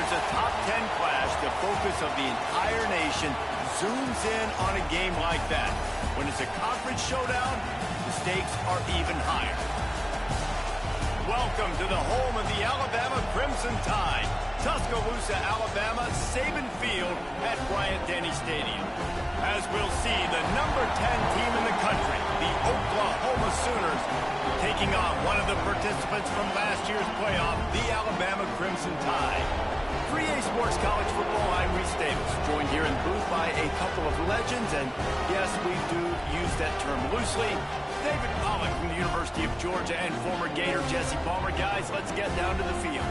there's a top 10 clash, the focus of the entire nation zooms in on a game like that. When it's a conference showdown, the stakes are even higher. Welcome to the home of the Alabama Crimson Tide. Tuscaloosa, Alabama, Saban Field at Bryant-Denny Stadium. As we'll see, the number 10 team in the country, the Oklahoma Sooners, taking on one of the participants from last year's playoff, the Alabama Crimson Tide. 3A Sports College Football, I'm Reese Davis, joined here in the booth by a couple of legends, and yes, we do use that term loosely. David Pollack from the University of Georgia and former Gator Jesse Palmer. Guys, let's get down to the field.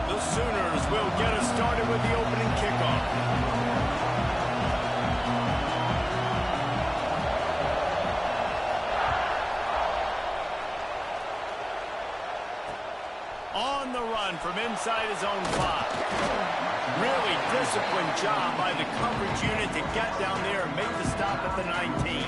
The Sooners will get us started with the opening kickoff. On the run from inside his own 5. Really disciplined job by the coverage unit to get down there and make the stop at the 19.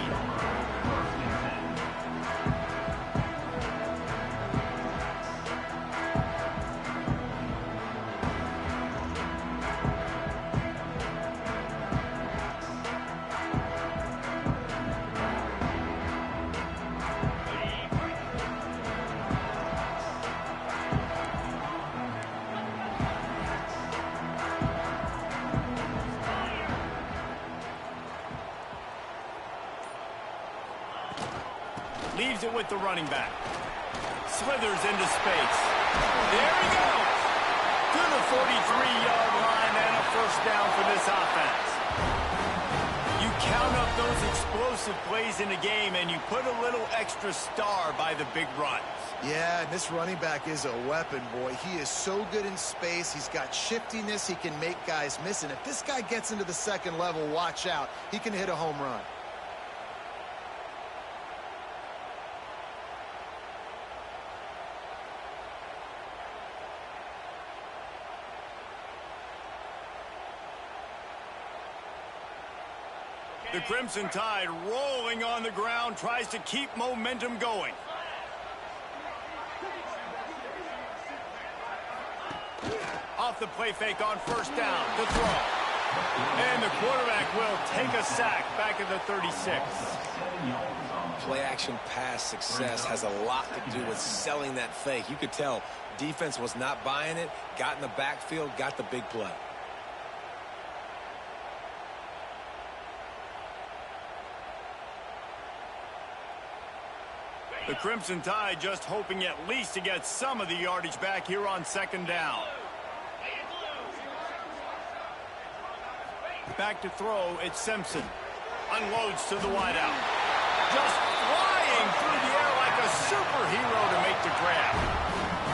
Leaves it with the running back. Slithers into space. There he goes! To the 43-yard line and a first down for this offense. You count up those explosive plays in a game and you put a little extra star by the big runs. Yeah, this running back is a weapon, boy. He is so good in space. He's got shiftiness. He can make guys miss. And if this guy gets into the second level, watch out. He can hit a home run. The Crimson Tide rolling on the ground, tries to keep momentum going. Off the play fake on first down, the throw. And the quarterback will take a sack back at the 36. Play action pass success has a lot to do with selling that fake. You could tell defense was not buying it, got in the backfield, got the big play. The Crimson Tide just hoping at least to get some of the yardage back here on second down. Back to throw, it's Simpson. Unloads to the wideout. Just flying through the air like a superhero to make the grab.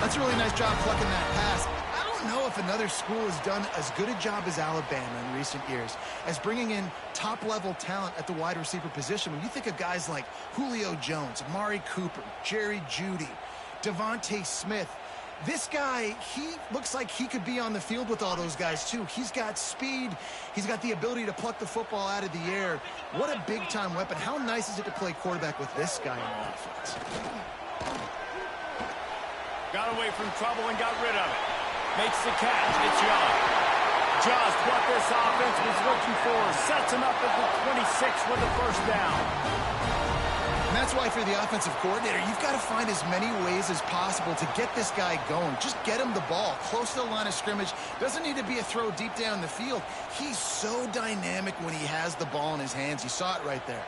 That's a really nice job plucking that pass. I don't know if another school has done as good a job as Alabama in recent years as bringing in top-level talent at the wide receiver position. When you think of guys like Julio Jones, Amari Cooper, Jerry Jeudy, Devontae Smith, this guy, he looks like he could be on the field with all those guys, too. He's got speed. He's got the ability to pluck the football out of the air. What a big-time weapon. How nice is it to play quarterback with this guy in the offense? Got away from trouble and got rid of it. Makes the catch. It's Young. Just what this offense was looking for. Sets him up at the 26 with a first down. And that's why for the offensive coordinator, you've got to find as many ways as possible to get this guy going. Just get him the ball close to the line of scrimmage. Doesn't need to be a throw deep down the field. He's so dynamic when he has the ball in his hands. You saw it right there.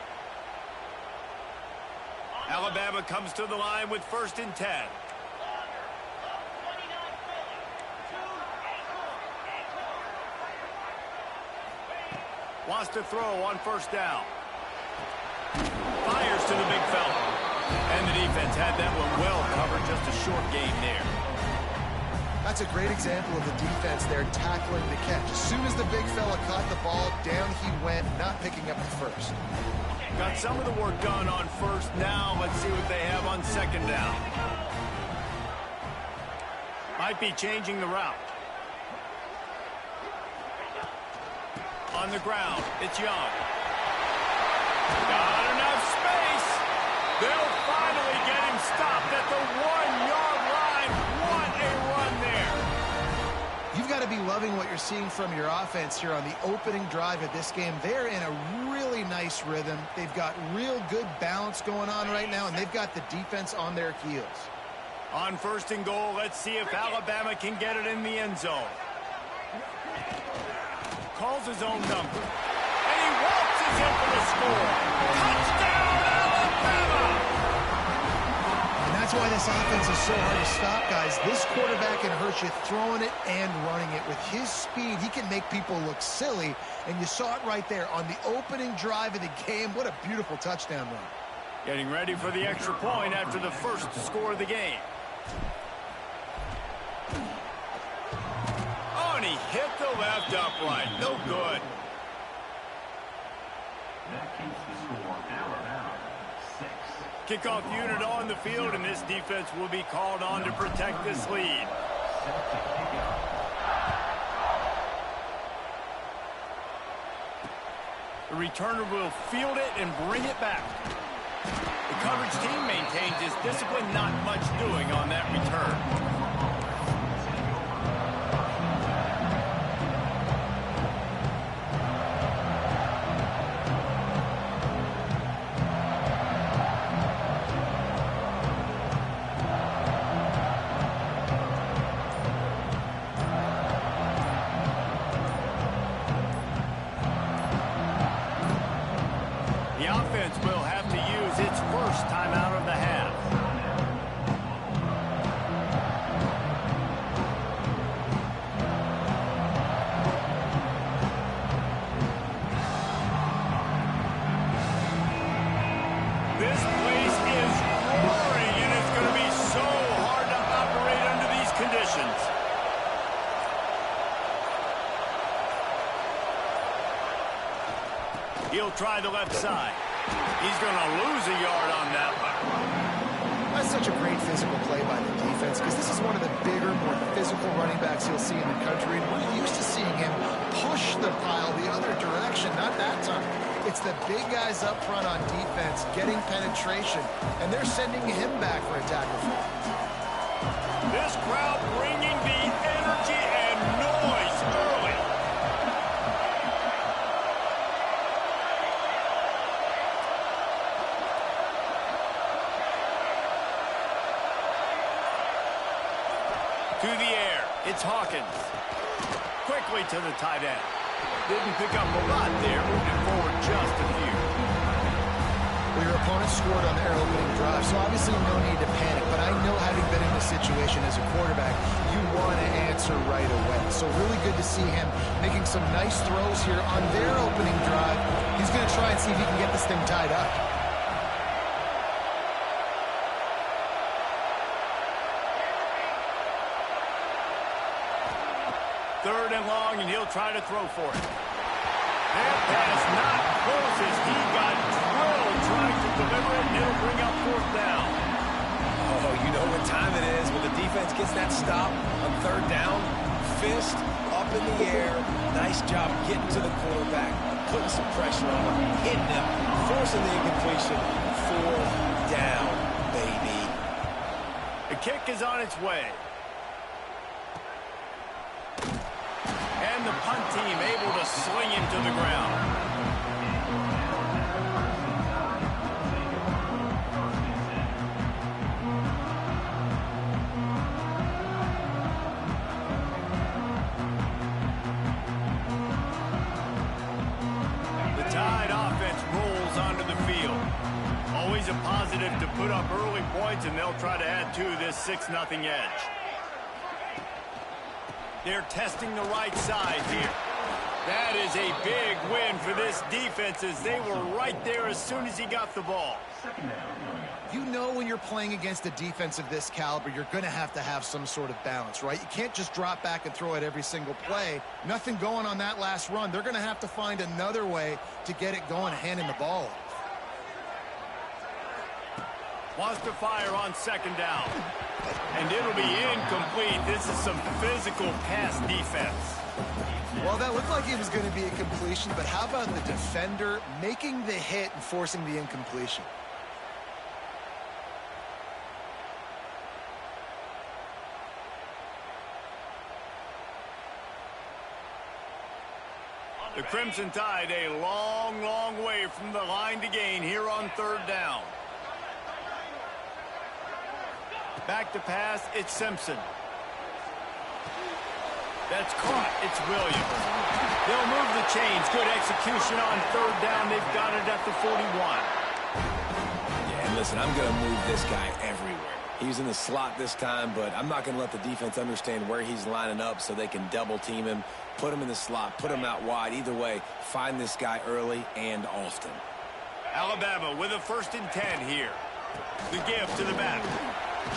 Alabama comes to the line with 1st and 10. Wants to throw on first down. Fires to the big fella. And the defense had that one well covered. Just a short gain there. That's a great example of the defense there tackling the catch. As soon as the big fella caught the ball, down he went, not picking up the first. Got some of the work done on first. Now let's see what they have on second down. Might be changing the route. On the ground, it's Young. Got enough space. They'll finally get him stopped at the 1-yard line. What a run there. You've got to be loving what you're seeing from your offense here on the opening drive of this game. They're in a really nice rhythm. They've got real good balance going on right now, and they've got the defense on their heels. On 1st and goal, let's see if Alabama can get it in the end zone. Calls his own number. And he waltzes in for the score. Touchdown, Alabama! And that's why this offense is so hard to stop, guys. This quarterback can hurt you throwing it and running it. With his speed, he can make people look silly. And you saw it right there on the opening drive of the game. What a beautiful touchdown run. Getting ready for the extra point after the first score of the game. Oh, and he hit the left upright. No good. That keeps the score Alabama 6. Kickoff unit on the field, and this defense will be called on to protect this lead. The returner will field it and bring it back. The coverage team maintains his discipline, not much doing on that return. The offense will have to use its first timeout of the half. This place is roaring, and it's going to be so hard to operate under these conditions. He'll try the left side. He's going to lose a yard on that one. That's such a great physical play by the defense, because this is one of the bigger, more physical running backs you'll see in the country. And we're used to seeing him push the pile the other direction, not that time. It's the big guys up front on defense getting penetration, and they're sending him back for a tackle. This crowd bringing the energy and noise early. To the air, it's Hawkins. Quickly to the tight end. Didn't pick up a lot there, moving forward just a few. Well, your opponent scored on their opening drive, so obviously no need to panic. But I know, having been in this situation as a quarterback, you want to answer right away. So really good to see him making some nice throws here on their opening drive. He's going to try and see if he can get this thing tied up. 3rd and long, and he'll try to throw for it. That pass not close as he got drilled trying to deliver it, and it'll bring up 4th down. Oh, you know what time it is. When the defense gets that stop on 3rd down, fist up in the air. Nice job getting to the quarterback, putting some pressure on him, hitting him, forcing the incompletion. 4th down, baby. The kick is on its way. And the punt team able to sling him to the ground. The Tide offense rolls onto the field. Always a positive to put up early points, and they'll try to add to this 6-0 edge. They're testing the right side here. That is a big win for this defense, as they were right there as soon as he got the ball. You know, when you're playing against a defense of this caliber, you're going to have some sort of balance, right? You can't just drop back and throw it every single play. Nothing going on that last run. They're going to have to find another way to get it going, handing the ball off. Wants to fire on 2nd down. And it'll be incomplete. This is some physical pass defense. Well, that looked like it was going to be a completion, but how about the defender making the hit and forcing the incompletion? The Crimson Tide a long, long way from the line to gain here on third down. Back to pass, it's Simpson. That's caught, it's Williams. They'll move the chains. Good execution on third down. They've got it at the 41. Yeah, and listen, I'm going to move this guy everywhere. He's in the slot this time, but I'm not going to let the defense understand where he's lining up so they can double team him, put him in the slot, put him out wide. Either way, find this guy early and often. Alabama with a 1st and 10 here. The give to the back.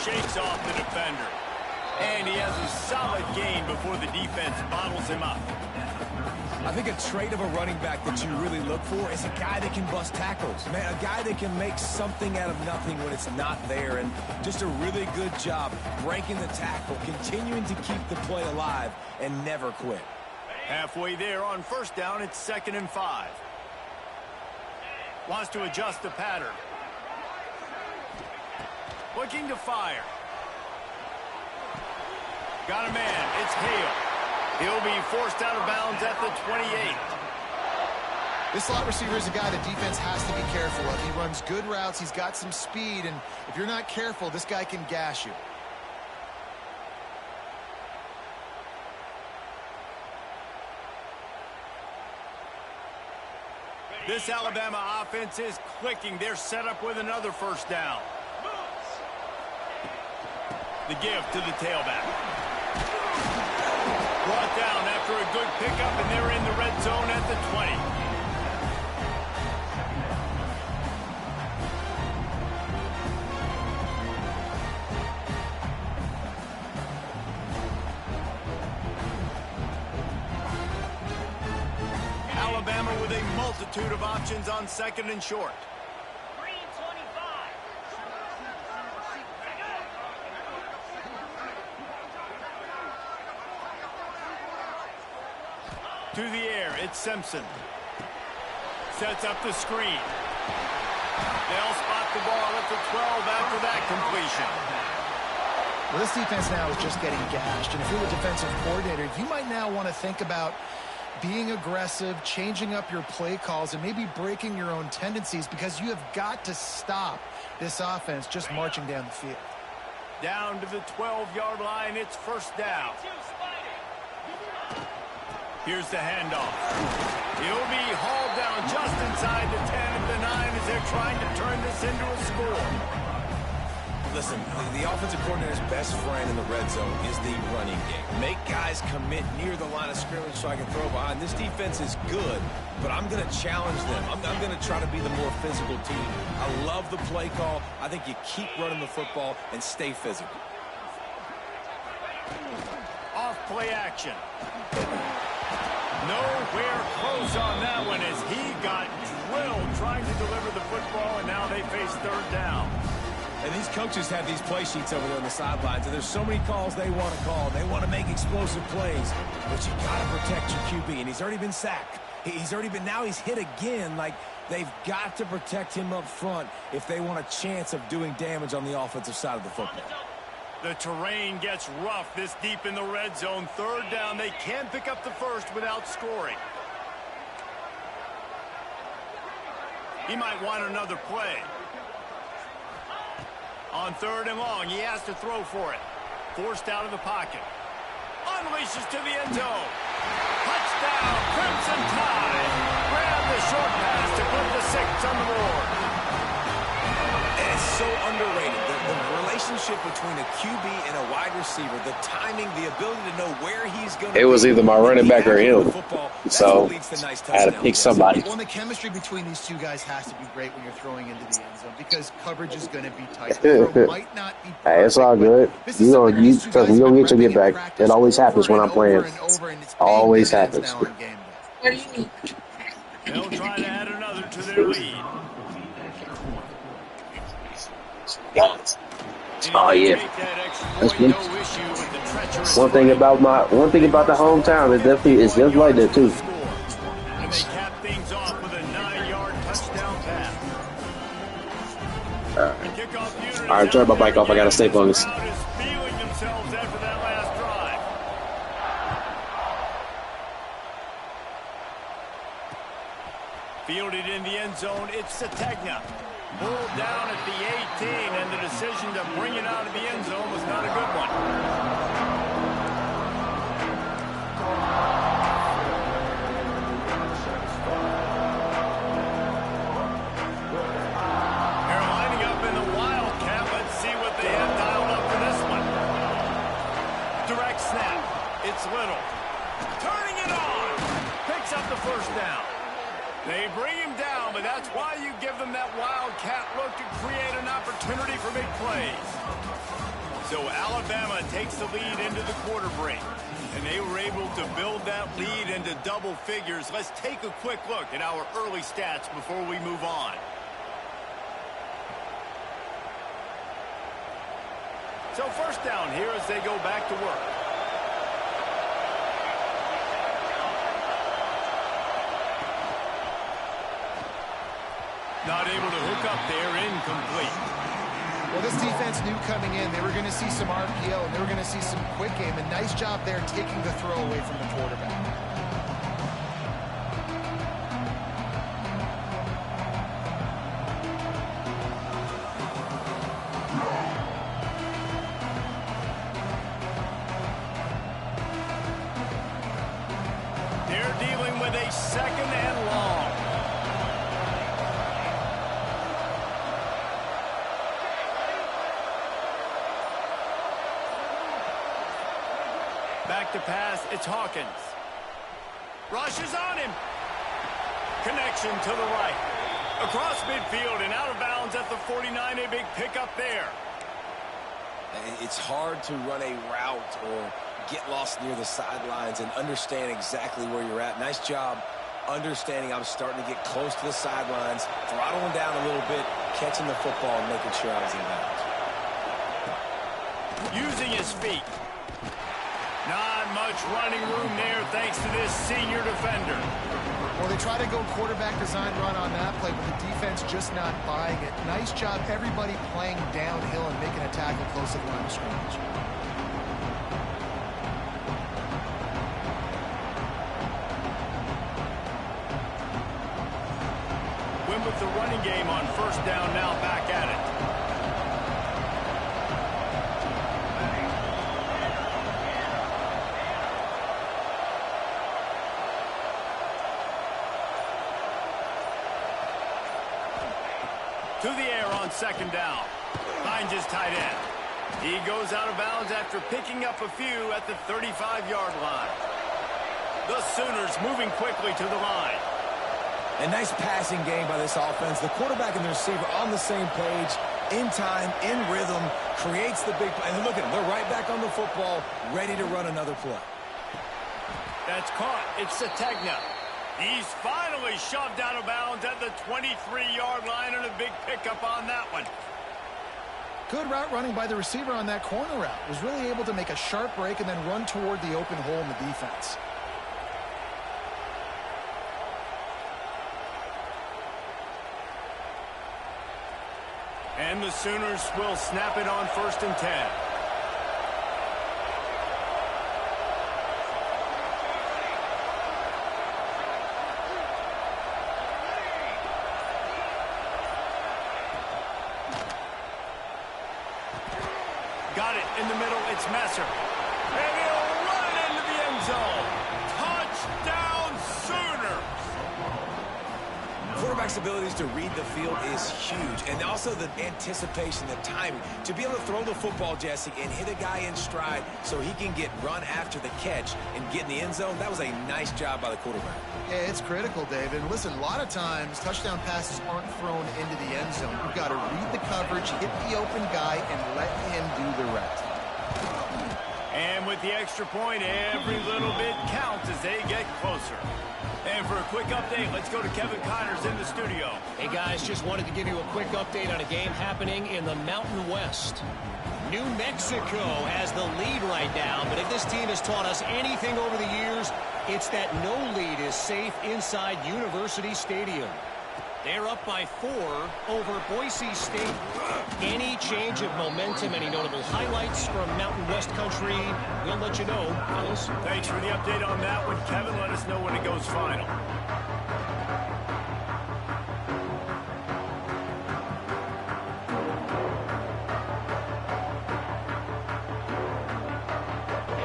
Shakes off the defender. And he has a solid gain before the defense bottles him up. I think a trait of a running back that you really look for is a guy that can bust tackles. Man, a guy that can make something out of nothing when it's not there. And just a really good job breaking the tackle, continuing to keep the play alive, and never quit. Halfway there on 1st down, it's 2nd and 5. Wants to adjust the pattern. Looking to fire. Got a man. It's Hale. He'll be forced out of bounds at the 28. This slot receiver is a guy the defense has to be careful of. He runs good routes. He's got some speed, and if you're not careful, this guy can gash you. This Alabama offense is clicking. They're set up with another 1st down. The give to the tailback. Brought down after a good pickup, and they're in the red zone at the 20. Alabama with a multitude of options on 2nd and short. To the air, it's Simpson. Sets up the screen. They'll spot the ball at the 12 after that completion. Well, this defense now is just getting gashed, and if you're the defensive coordinator, you might now want to think about being aggressive, changing up your play calls, and maybe breaking your own tendencies, because you have got to stop this offense just marching down the field. Down to the 12-yard line, it's 1st down. Here's the handoff. He'll be hauled down just inside the 10 at the 9 as they're trying to turn this into a score. Listen, the offensive coordinator's best friend in the red zone is the running game. Make guys commit near the line of scrimmage so I can throw behind. This defense is good, but I'm going to challenge them. I'm going to try to be the more physical team. I love the play call. I think you keep running the football and stay physical. Off play action. Nowhere close on that one as he got drilled trying to deliver the football, and now they face 3rd down. And these coaches have these play sheets over there on the sidelines, and there's so many calls they want to call. They want to make explosive plays, but you got to protect your QB, and he's already been sacked. Now he's hit again. Like, they've got to protect him up front if they want a chance of doing damage on the offensive side of the football. The terrain gets rough this deep in the red zone. 3rd down. They can't pick up the 1st without scoring. He might want another play. On 3rd and long, he has to throw for it. Forced out of the pocket. Unleashes to the end zone. Touchdown, Crimson Tide. Grab the short pass to put the 6 on the board. And it's so underrated. The relationship between a QB and a wide receiver, the timing, the ability to know where he's going to be. It was either my running back or him. So I had to pick somebody. Well, the chemistry between these two guys has to be great when you're throwing into the end zone, because coverage is going to be tight. The throw might not be perfect, Hey, it's all good. You gonna get your get back. It always happens when I'm playing. Always happens. What do you mean? They'll try to add another to their lead. And Oh he didn't yeah, make that that's exploit, one, no issue with the treacherous one thing footing. about the hometown. It definitely is just like that too. And they cap things off with a 9-yard touchdown pass. All right, The kickoff unit all right, is turn out my there bike off. I again. gotta stay This focused. crowd is feeling themselves after that last drive. Fielded in the end zone, it's Sategna. Pulled down at the 18, and the decision to bring it out of the end zone was not a good one. They're lining up in the Wildcat. Let's see what they have dialed up for this one. Direct snap. It's Little. Turning it on. Picks up the first down. They bring him down, but that's why you give them that Wildcat look to create an opportunity for big plays. So Alabama takes the lead into the quarter break, and they were able to build that lead into double figures. Let's take a quick look at our early stats before we move on. So first down here as they go back to work. Not able to hook up there, incomplete. Well, this defense knew coming in they were going to see some RPO and they were going to see some quick game. And nice job there taking the throw away from the quarterback. They're dealing with a second and long. Back to pass, it's Hawkins. Rushes on him. Connection to the right. Across midfield and out of bounds at the 49, a big pickup there. It's hard to run a route or get lost near the sidelines and understand exactly where you're at. Nice job understanding I'm starting to get close to the sidelines, throttling down a little bit, catching the football and making sure I was in bounds. Using his feet. Not much running room there thanks to this senior defender. Well, they try to go quarterback design run on that play, but the defense just not buying it. Nice job, everybody playing downhill and making a tackle close to the line of scrimmage. Win with the running game on first down, now back at it. To the air on second down. Finds his tight end. He goes out of bounds after picking up a few at the 35-yard line. The Sooners moving quickly to the line. A nice passing game by this offense. The quarterback and the receiver on the same page, in time, in rhythm, creates the big play. And look at them. They're right back on the football, ready to run another play. That's caught. It's Sategna. He's finally shoved out of bounds at the 23-yard line, and a big pickup on that one. Good route running by the receiver on that corner route. Was really able to make a sharp break and then run toward the open hole in the defense. And the Sooners will snap it on 1st and 10. Got it in the middle. It's Messer. And he'll run it into the end zone. Touchdown, Sooners. Quarterback's abilities to read the field is huge. And also the anticipation, the timing. To be able to throw the football, Jesse, and hit a guy in stride so he can get run after the catch and get in the end zone, that was a nice job by the quarterback. Yeah, it's critical, David. Listen, a lot of times touchdown passes aren't thrown into the end zone. You've got to read the coverage, hit the open guy, and let him do the rest. And with the extra point, every little bit counts as they get closer. And for a quick update, let's go to Kevin Connors in the studio. Hey, guys, just wanted to give you a quick update on a game happening in the Mountain West. New Mexico has the lead right now, but if this team has taught us anything over the years, it's that no lead is safe inside University Stadium. They're up by 4 over Boise State. Any change of momentum, any notable highlights from Mountain West country, we'll let you know, fellas. Thanks for the update on that one, Kevin. Let us know when it goes final.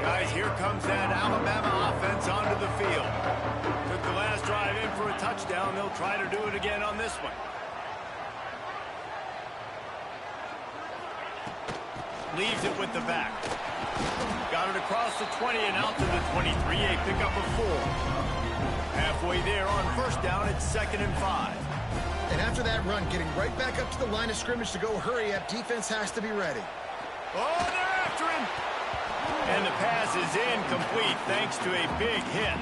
Guys, here comes that Alabama offense onto the field. Took the last drive in for a touchdown. They'll try to do it again on this one. Leaves it with the back. Got it across the 20 and out to the 23. A pickup of 4. Halfway there on first down, it's 2nd and 5. And after that run, getting right back up to the line of scrimmage to go hurry up, defense has to be ready. Oh, they're after him. And the pass is incomplete thanks to a big hit.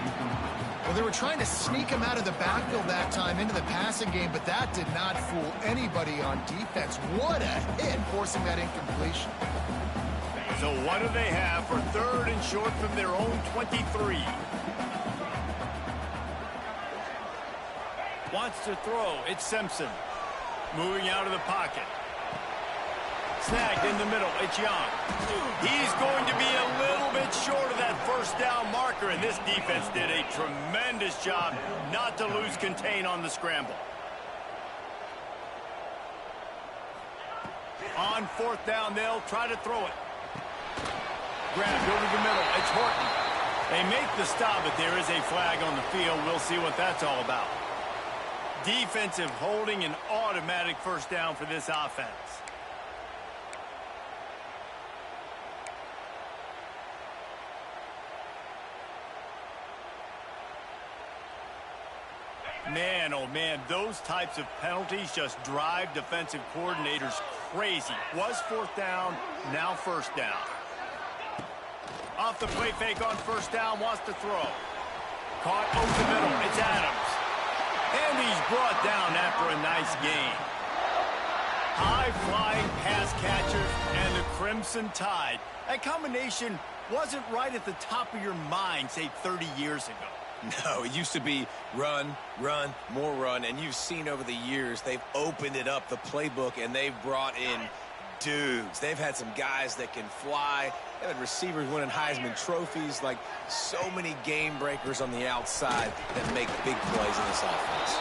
Well, they were trying to sneak him out of the backfield that time into the passing game, but that did not fool anybody on defense. What a hit, forcing that incompletion. So what do they have for 3rd and short from their own 23? Wants to throw. It's Simpson. Moving out of the pocket. Snagged in the middle. It's Young. He's going to be a little bit short of that first down marker, and this defense did a tremendous job not to lose contain on the scramble. On 4th down, they'll try to throw it. Grabbed over the middle. It's Horton. They make the stop, but there is a flag on the field. We'll see what that's all about. Defensive holding, an automatic first down for this offense. Man, oh man, those types of penalties just drive defensive coordinators crazy. Was 4th down, now first down. Off the play fake on first down, wants to throw. Caught over the middle, it's Adams. And he's brought down after a nice gain. High-flying pass catchers and the Crimson Tide. That combination wasn't right at the top of your mind, say, 30 years ago. No, it used to be run, run, more run, and you've seen over the years they've opened it up, the playbook, and they've brought in dudes. They've had some guys that can fly. They've had receivers winning Heisman trophies, like so many game breakers on the outside that make big plays in this offense.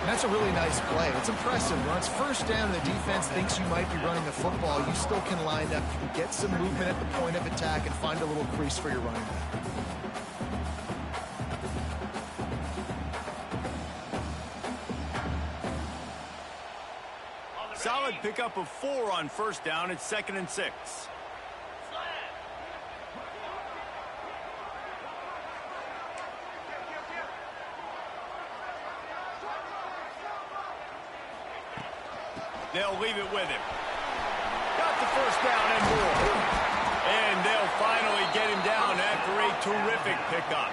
And that's a really nice play. It's impressive. When it's first down and the defense thinks you might be running the football, you still can line up. You can get some movement at the point of attack and find a little crease for your running back. Solid pickup of 4 on first down. It's 2nd and 6. They'll leave it with him. Got the first down and more. And they'll finally get him down after a terrific pickup.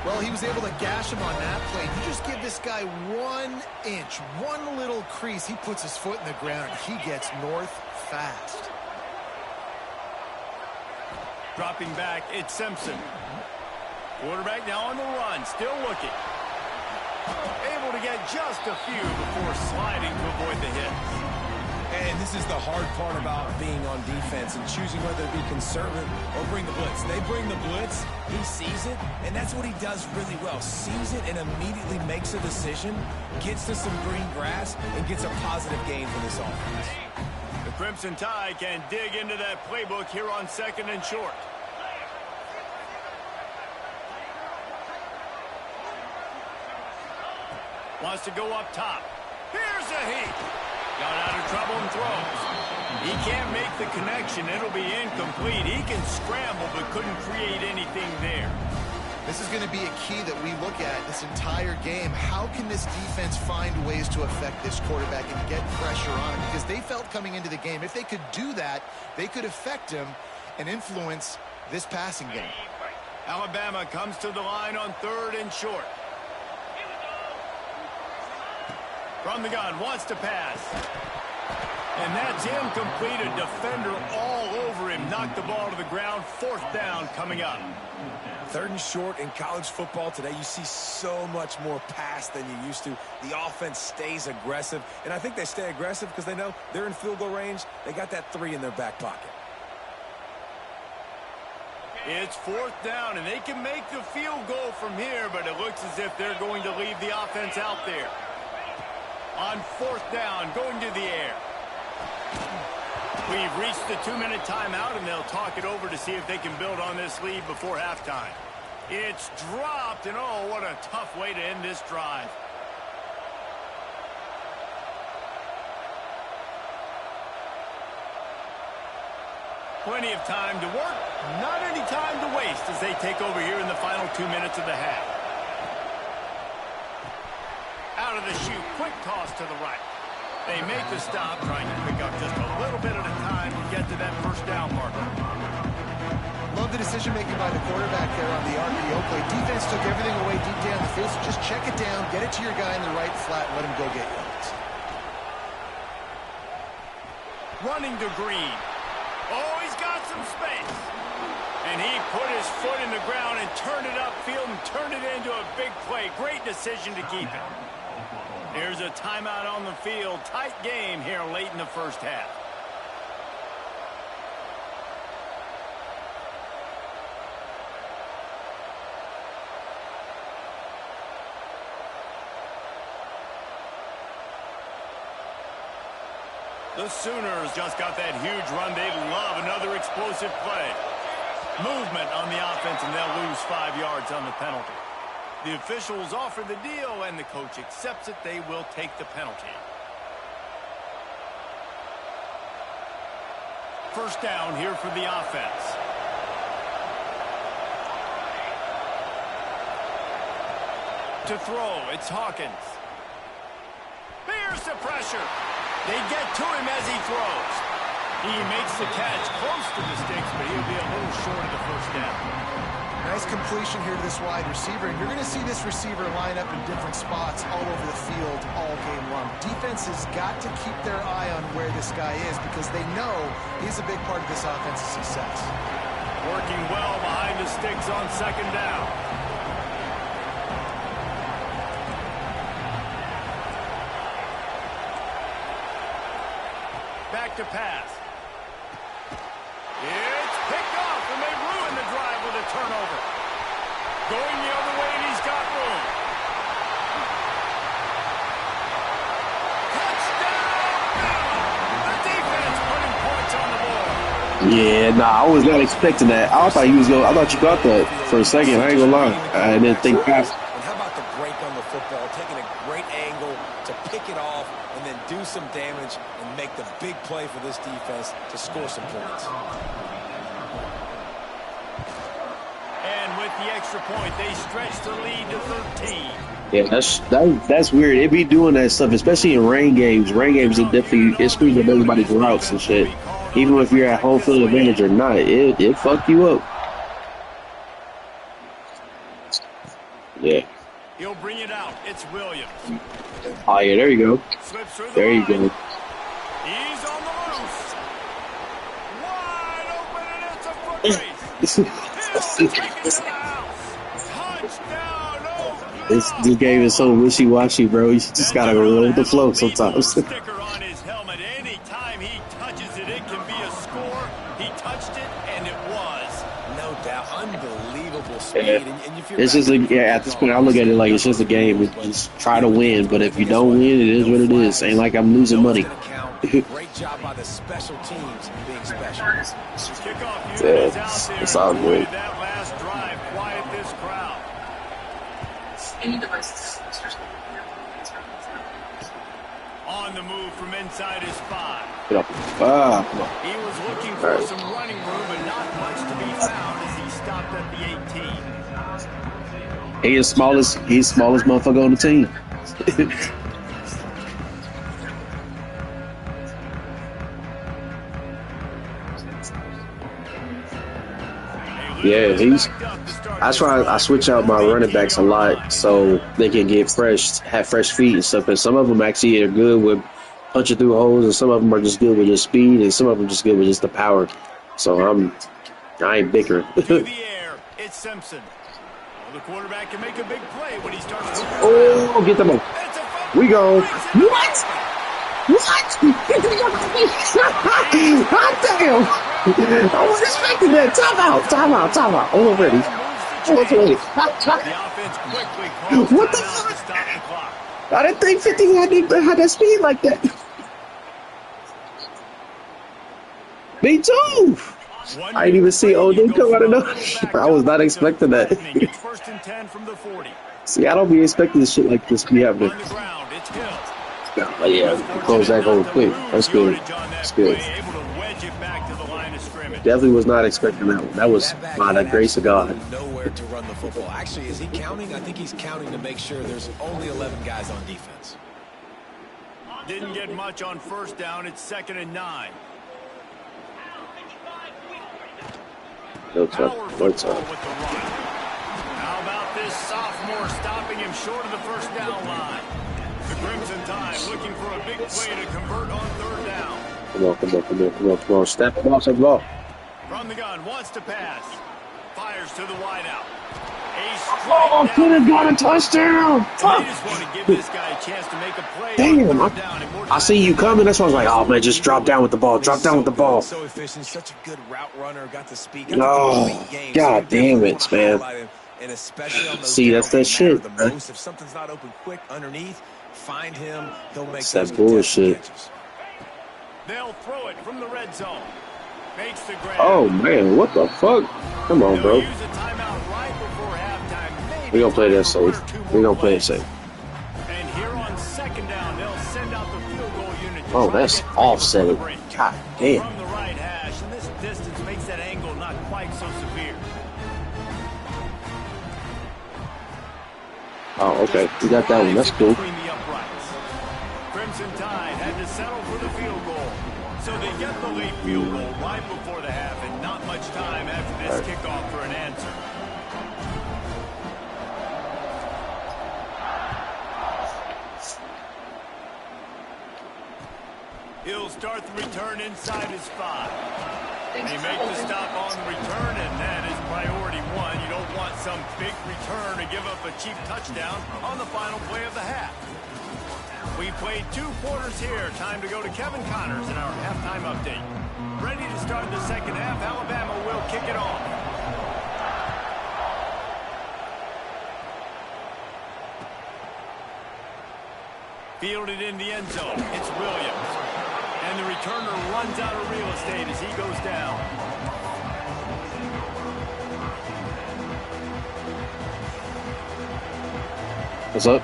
Well, he was able to gash him on that play. You just give this guy 1 inch, one little crease. He puts his foot in the ground. He gets north fast. Dropping back, it's Simpson. Quarterback now on the run, still looking. Able to get just a few before sliding to avoid the hits. And this is the hard part about being on defense and choosing whether to be conservative or bring the blitz. They bring the blitz, he sees it, and that's what he does really well. Sees it and immediately makes a decision, gets to some green grass, and gets a positive gain for this offense. The Crimson Tide can dig into that playbook here on 2nd and short. Wants to go up top. Here's a heat. Got out of trouble and throws. He can't make the connection. It'll be incomplete. He can scramble but couldn't create anything there. This is going to be a key that we look at this entire game. How can this defense find ways to affect this quarterback and get pressure on him? Because they felt coming into the game, if they could do that, they could affect him. and influence this passing game. Alabama comes to the line on 3rd and short. From the gun, wants to pass. And that's incomplete. A defender all over him. Knocked the ball to the ground. 4th down coming up. 3rd and short in college football today, you see so much more pass than you used to. The offense stays aggressive, and I think they stay aggressive because they know they're in field goal range. They got that 3 in their back pocket. It's 4th down, and they can make the field goal from here, but it looks as if they're going to leave the offense out there. On 4th down, going to the air. We've reached the 2-minute timeout, and they'll talk it over to see if they can build on this lead before halftime. It's dropped, and oh, what a tough way to end this drive. Plenty of time to work, not any time to waste as they take over here in the final 2 minutes of the half. Out of the chute, quick toss to the right. They make the stop, trying to pick up just a little bit at a time to get to that 1st down marker. Love the decision-making by the quarterback there on the RPO play. Defense took everything away deep down the field, so just check it down, get it to your guy in the right flat, and let him go get yards. Running to Green. Oh, he's got some space. And he put his foot in the ground and turned it upfield and turned it into a big play. Great decision to keep it. There's a timeout on the field. Tight game here late in the 1st half. The Sooners just got that huge run. They love another explosive play. Movement on the offense, and they'll lose 5 yards on the penalty. The officials offer the deal, and the coach accepts it. They will take the penalty. 1st down here for the offense. To throw, it's Hawkins. Here's the pressure. They get to him as he throws. He makes the catch close to the sticks, but he'll be a little short of the 1st down. Nice completion here to this wide receiver. And you're going to see this receiver line up in different spots all over the field all game long. Defense has got to keep their eye on where this guy is because they know he's a big part of this offense's success. Working well behind the sticks on 2nd down. Back to pass. It's picked off, and they ruin the drive with a turnover. Going the other way, and he's got room. Touchdown! The defense putting points on the board. Yeah, nah, I was not expecting that. I thought he was going. I thought you got that for a second. I ain't gonna lie. I didn't think past. And how about the break on the football, taking a great angle to pick it off and then do some damage and make the big play for this defense to score some points. And with the extra point, they stretch the lead to 13. Yeah, that's weird. They be doing that stuff, especially in rain games. Rain games are definitely it screws up everybody's routes and shit. Even if you're at home field advantage or not, it fuck you up. Yeah. He'll bring it out. It's Williams. Oh yeah, there you go. Slips through the There you line. go. He's on the loose. Wide open, and it's a foot race. He'll take it to the house. Touchdown, oh, This game is so wishy-washy, bro. You just gotta roll with the flow sometimes. Sticker on his helmet. Anytime he touches it, it can be a score. He touched it, and it was. No doubt. Unbelievable speed. Yeah. And if you're It's just at this point, I look at it like it's just a game. Just try to win, but if you don't win, it is what it is. Ain't like I'm losing money. Great job by the special teams being special. Kickoff Yeah, unit is out there. it's all good. That last drive quiet this crowd. On the move from inside his 5. Get up. He was looking for Right. some running room, but not much to be found as he stopped at the 18. He's smallest motherfucker on the team. Yeah, he's. That's why I switch out my running backs a lot so they can have fresh feet and stuff. And some of them actually are good with punching through holes, and some of them are just good with just speed, and some of them just good with just the power. So I ain't bickering. To the air, it's Simpson. The quarterback can make a big play when he starts moving Oh, get the ball. We go. What? What? Hot damn. I was expecting that. Time out. Oh, ready. The offense quickly calls What the timeout to fuck? stop the clock. I didn't think 50 had that speed like that. Me too. I didn't even see Odin come out of nowhere. I was not expecting that. It's 1st and 10 from the 40. See, I don't be expecting shit like this to be happening. On the ground, it's Hill. But yeah, close that goal quick. That's good. That's good. Able to wedge it back to the line of scrimmage. Definitely was not expecting that one. That was by the grace of God. Nowhere to run the football. Actually, is he counting? I think he's counting to make sure there's only 11 guys on defense. Didn't get much on 1st down. It's 2nd and 9. No time. How about this sophomore stopping him short of the 1st down line? The Crimson Tide looking for a big play to convert on 3rd down. Come on. Step the ball. From the gun, wants to pass. Fires to the wideout. Oh, could have got a touchdown. They just want to give this guy a chance to make a play. Damn. I see you coming. That's why I was like, oh, man, just drop down with the ball. So efficient, such a good route runner. Got to speak. No. God damn it, man. And especially on those see, that's that shit. The most. If something's not open quick underneath, find him. He'll make that bullshit. They'll throw it from the red zone. Makes the grab. Oh, man, what the fuck? Come on, bro. We gonna play that safe. We gonna play it safe. And here on 2nd down, they'll send out the field goal unit. Oh, that's offset. God damn. From the right hash, and this distance makes that angle not quite so severe. Oh, okay. We got that one. That's cool. Crimson Tide had to settle for the field goal. So they get the late field goal right before the half, and not much time after this kickoff for an answer. He'll start the return inside his 5. They make the stop on the return, and that is priority 1. You don't want some big return to give up a cheap touchdown on the final play of the half. We played 2 quarters here. Time to go to Kevin Connors in our halftime update. Ready to start the 2nd half. Alabama will kick it off. Fielded in the end zone. It's Williams. And the returner runs out of real estate as he goes down. What's up?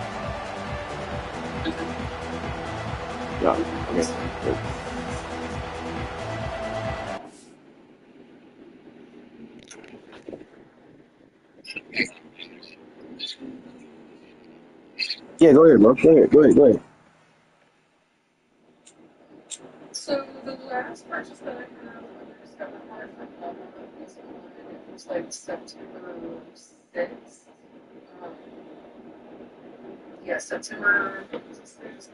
Yeah, okay. Good. Yeah, go ahead, bro. Go ahead. So the last purchase that I have, I just got my heart from Walmart. It was like September 6th. September 6th.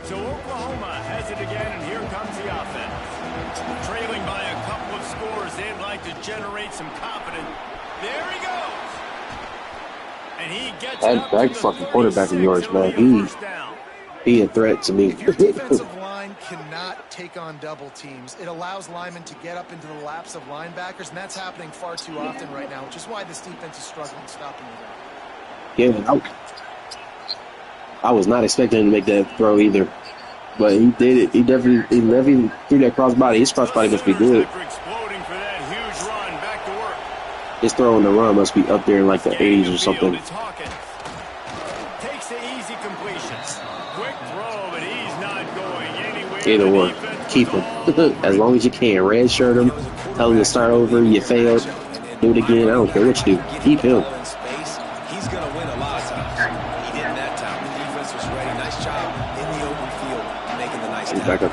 So Oklahoma has it again, and here comes the offense. Trailing by a couple of scores, they'd like to generate some confidence. There he goes. And he gets that fucking quarterback of yours, man. He a threat to me. If your defensive line cannot take on double teams, it allows linemen to get up into the laps of linebackers, and that's happening far too often right now, which is why this defense is struggling stopping the run. Yeah, I was not expecting him to make that throw either, but he did it. He definitely threw that crossbody. His crossbody must be good. His throw on the run must be up there in like the 80s or something. Takes the easy completion. Quick throw, but he's not going anywhere. Either one, keep him as long as you can. Red shirt him, tell him to start over. You failed, do it again. I don't care what you do. Keep him. He's going to win a lot of times. He didn't that time. The defense was ready. Nice job in the open field, making the nice tackle. Back up.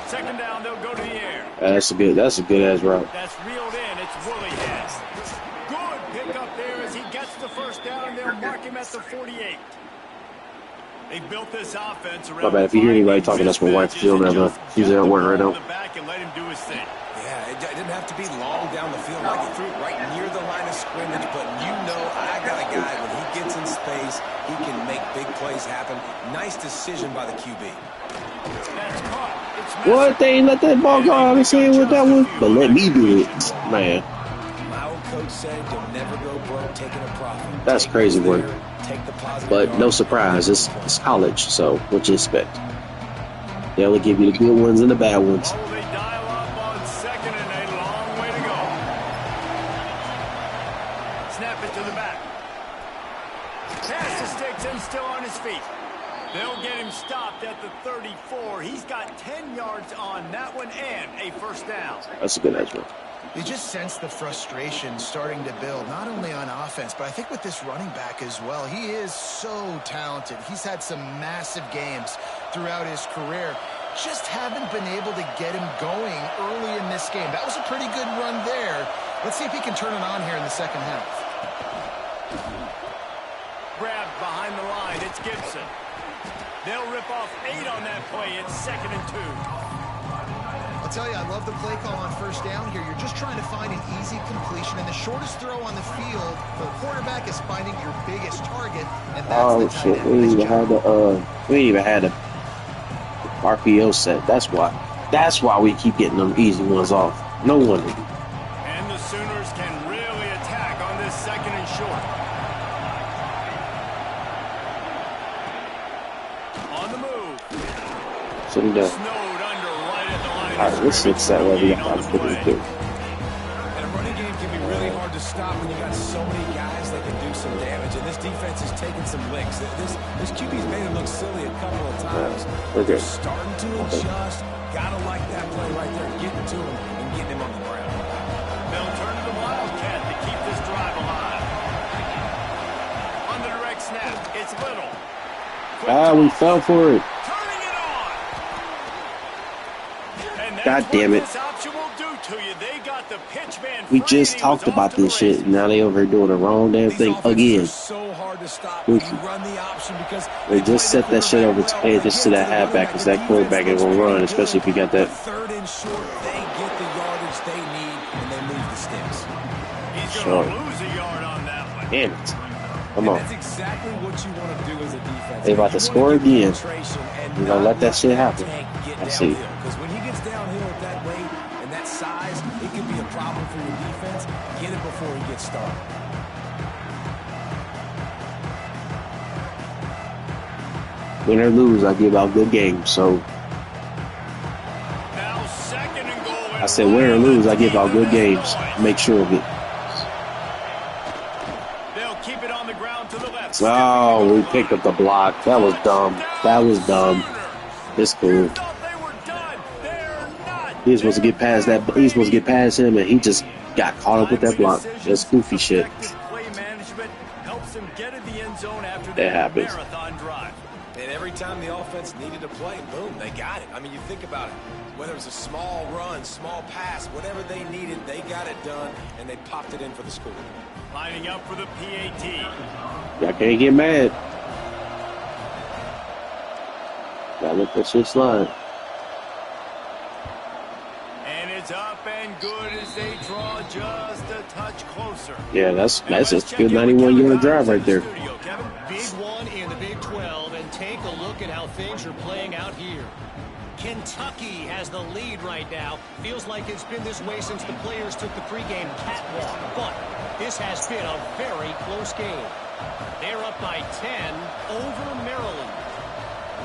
Second down, they'll go to the air. That's a good ass route. That's reeled in. It's Woollyhead. Good pick up there as he gets the first down, and they'll mark him at the 48. They built this offense around. My bad. If you hear anybody talking, that's my wife. She don't have a. She's at work right now. Yeah, it didn't have to be long down the field. Like he threw it right near the line of scrimmage, but you know I got a guy when he gets in space, he can make big plays happen. Nice decision by the QB. That's caught. What? They ain't let that ball go out of hand with that one? But let me do it, man. My old coach said you'll never go broke taking a profit. That's crazy work. But no surprise, it's college, so what you expect? They only give you the good ones and the bad ones. Oh, they dial up on second and a long way to go. Snap it to the back. Pass to sticks and still on his feet. They'll get him stopped at the 34. He's got 10 yards on that one and a first down. That's a good edge, man. You just sense the frustration starting to build, not only on offense, but I think with this running back as well. He is so talented. He's had some massive games throughout his career. Just haven't been able to get him going early in this game. That was a pretty good run there. Let's see if he can turn it on here in the second half. Grabbed behind the line. It's Gibson. They'll rip off 8 on that play. It's 2nd and 2. I'll tell you, I love the play call on first down here. You're just trying to find an easy completion, and the shortest throw on the field for a quarterback is finding your biggest target, and that's the tight end. We ain't even had the RPO set. That's why we keep getting them easy ones off. No wonder. And the Sooners can really attack on this 2nd and short. On the move. So we done. Snowed under right at the line. All right, let's fix that. What we got? And a running game can be really hard to stop when you got so many guys that can do some damage. And this defense is taking some licks. This QB's made him look silly a couple of times. We're good. They're starting to adjust. Gotta like that play right there, getting to him and getting him on the ground. They'll turn to the Wildcat to keep this drive alive. On the direct snap, it's Little. We fell for it. Turning it on. And that's God damn what it. this option will do to you. They got the pitch man We free, just and he talked was about off to this the shit, and now they over here doing the wrong damn These thing offenses again. are so hard to stop when you run the option because They just set that shit over to head just to that halfback because that quarterback ain't gonna run, especially if you got that. 3rd and short, they get the yardage they need and they move the sticks. He's Sure. going to lose a yard on that one. Damn it. Come And on. that's exactly what you want to do as a defense. They about to You score wanna get again. penetration and You gonna not let that shit happen. tank get I see. Because when he gets downhill at that weight and that size, it can be a problem for your defense. Get it before he gets started. Win or lose, I give out good games. So Now 2nd and goal. I said win or lose, I give out good games. Make sure of it. They'll keep it on the ground to the left. Oh, we picked up the block. That was dumb. That was dumb. It's cool. Thought they were done. They're not. He was supposed to get past that. He was supposed to get past him, and he just got caught up with that block. That's goofy shit. Effective play management helps him get in the end zone after That that happens. marathon drive. And every time the offense needed to play, boom, they got it. I mean, you think about it. Whether it was a small run, small pass, whatever they needed, they got it done, and they popped it in for the score. Lining up for the PAT. Y'all can't get mad. Gotta let that shit slide. And it's up and good as they draw just a touch closer. Yeah, that's a good 91-yard drive right there. Big one in the Big 12, and take a look at how things are playing out here. Kentucky has the lead right now. Feels like it's been this way since the players took the pregame catwalk, but this has been a very close game. They're up by 10 over Maryland.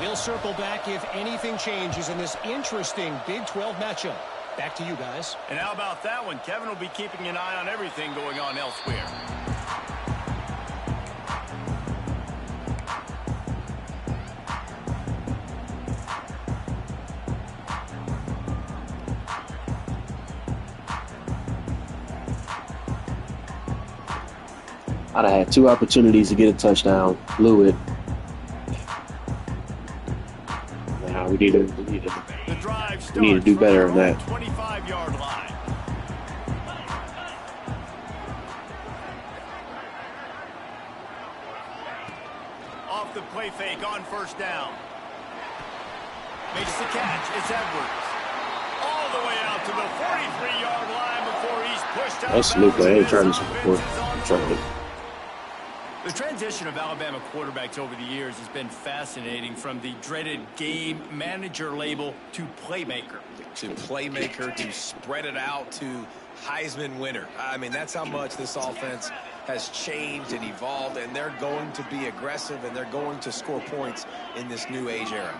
We'll circle back if anything changes in this interesting Big 12 matchup. Back to you guys. And how about that one? Kevin will be keeping an eye on everything going on elsewhere. I'd have had 2 opportunities to get a touchdown. Blew it. Nah, we need to do better than that. 25-yard line. Off the play fake on first down. Makes the catch. It's Edwards. All the way out to the 43-yard line before he's pushed out. That's Luke. I ain't tried this before. I'm trying it. The transition of Alabama quarterbacks over the years has been fascinating, from the dreaded game manager label to playmaker. To playmaker, to spread it out, to Heisman winner. I mean, that's how much this offense has changed and evolved, and they're going to be aggressive, and they're going to score points in this new age era.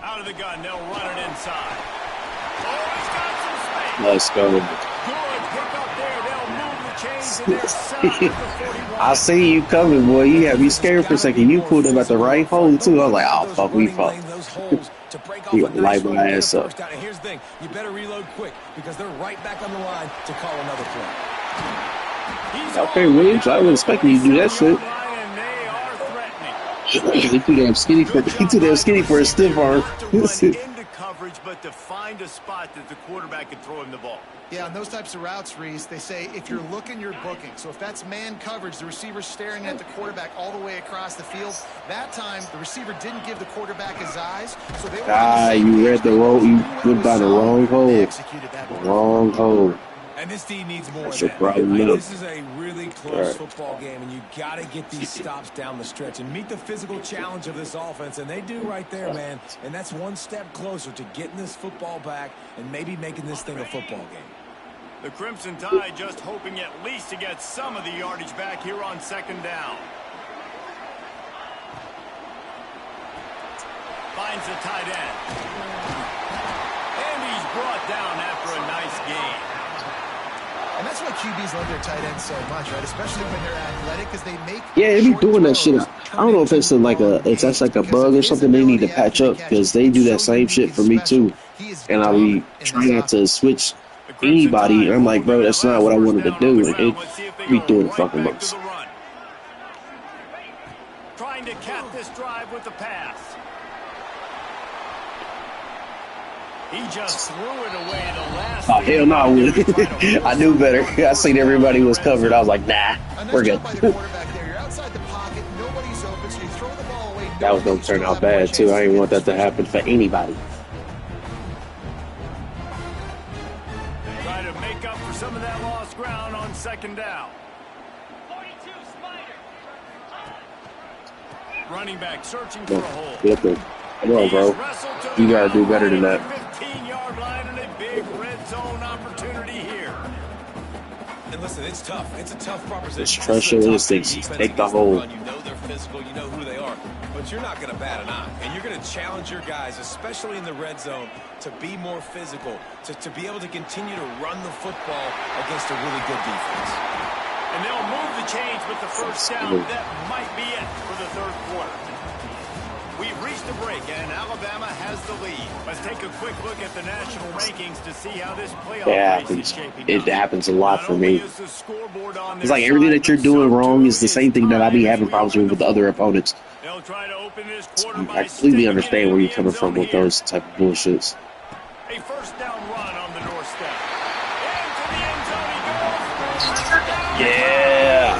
Out of the gun, they'll run it inside. Oh, he's got some space. Let's go. Good pick up there. They'll move the chains, and they're set up at the 41. I see you coming, boy. You had me scared for a second. You pulled him at the right hole, too. I was like, oh, fuck, we fucked. You gonna light my ass up. And here's the thing. You better reload quick, because they're right back on the line to call another play. Okay, Williams, I wasn't expecting you to do that shit. He too damn skinny for a stiff arm. Into coverage, but to find a spot that the quarterback can throw him the ball. Yeah, on those types of routes, Reese, they say if you're looking, you're booking. So if that's man coverage, the receiver's staring at the quarterback all the way across the field. That time, the receiver didn't give the quarterback his eyes. So they were you read the roll. You went by the wrong hole. Wrong hole. And this team needs more of That's your that. problem. This is a really close football game, and you got to get these stops down the stretch and meet the physical challenge of this offense, and they do right there, man. And that's one step closer to getting this football back and maybe making this thing a football game. The Crimson Tide just hoping at least to get some of the yardage back here on second down. Finds the tight end. And he's brought down after a nice game. And that's why QBs love their tight ends so much, right? Especially when they're athletic, because they make. Yeah, they be doing that shit. I don't know if it's if that's like a bug or something they need to patch up, because they do that same shit for me too. And I'll be trying not to switch anybody. And I'm like, bro, that's not what I wanted to do. And it be doing the fucking most. Trying to cap this drive with the pass. He just threw it away the last. Oh, hell no, I would. I knew better. I seen everybody was covered. I was like, nah, we're good. That was going to turn out bad, too. I didn't want that to happen for anybody. Try to make up for some of that lost ground on second down. Running back searching for a hole. Get there. Come on, bro. You got to do better than that. 15-yard line and a big red zone opportunity here. And listen, it's tough. It's a tough proposition. Just trust your instincts. Take the hole. You know they're physical. You know who they are. But you're not going to bat an eye. And you're going to challenge your guys, especially in the red zone, to be more physical, to be able to continue to run the football against a really good defense. And they'll move the chains with the first down. That might be it for the third quarter. We've reached a break, and Alabama has the lead. Let's take a quick look at the national rankings to see how this playoff race is shaping up. It happens a lot for me. It's like everything that you're doing wrong is the same thing that I be having problems with the other opponents. They'll try to open this quarter I completely understand where you're coming from with those type of bullshits. A first down run on the doorstep. Into the end zone he goes. Yeah.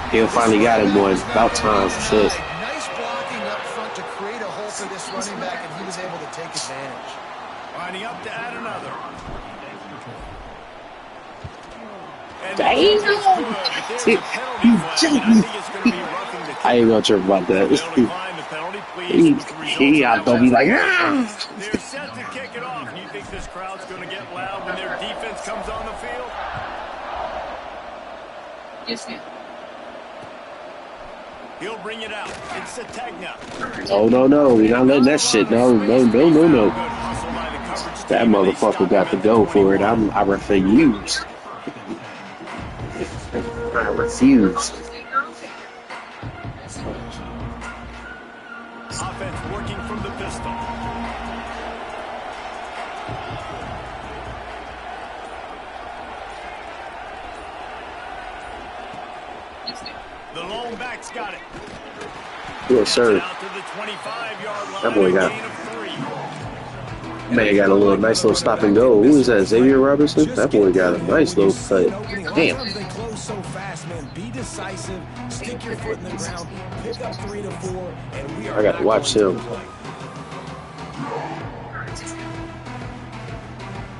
He finally got him one. About time. Shit. Nice blocking up front to create a hole for this running back, and he was able to take advantage. Lining up to add another. It's good, but there's a penalty You flag, jumped and I me. think it's going to be roughing the I ain't kicker. gonna trip about They'll that. decline the penalty, pleased with the results of that Don't be last like, one. ah! They're set to kick it off, and you think this crowd's going to get loud when their defense comes on the field? Yes, ma'am. He'll bring it out. It's Sategna. Oh, no. We're not letting that shit. No. Good hustle by the coverage That team, and they motherfucker stop got him to at the go for it. 21. I refuse. I refuse. Offense working from the pistol. Yes, ma'am. The lone back's got it. Yes, sir. Out to the 25-yard line. That boy got- a gain of 3. Man, got a nice little stop and go. Who is that? Xavier Robinson? That boy got a nice little cut. Damn. They close so fast, man. Be decisive. Stick your foot in the ground. Pick up 3 to 4, and we are. I got to watch him.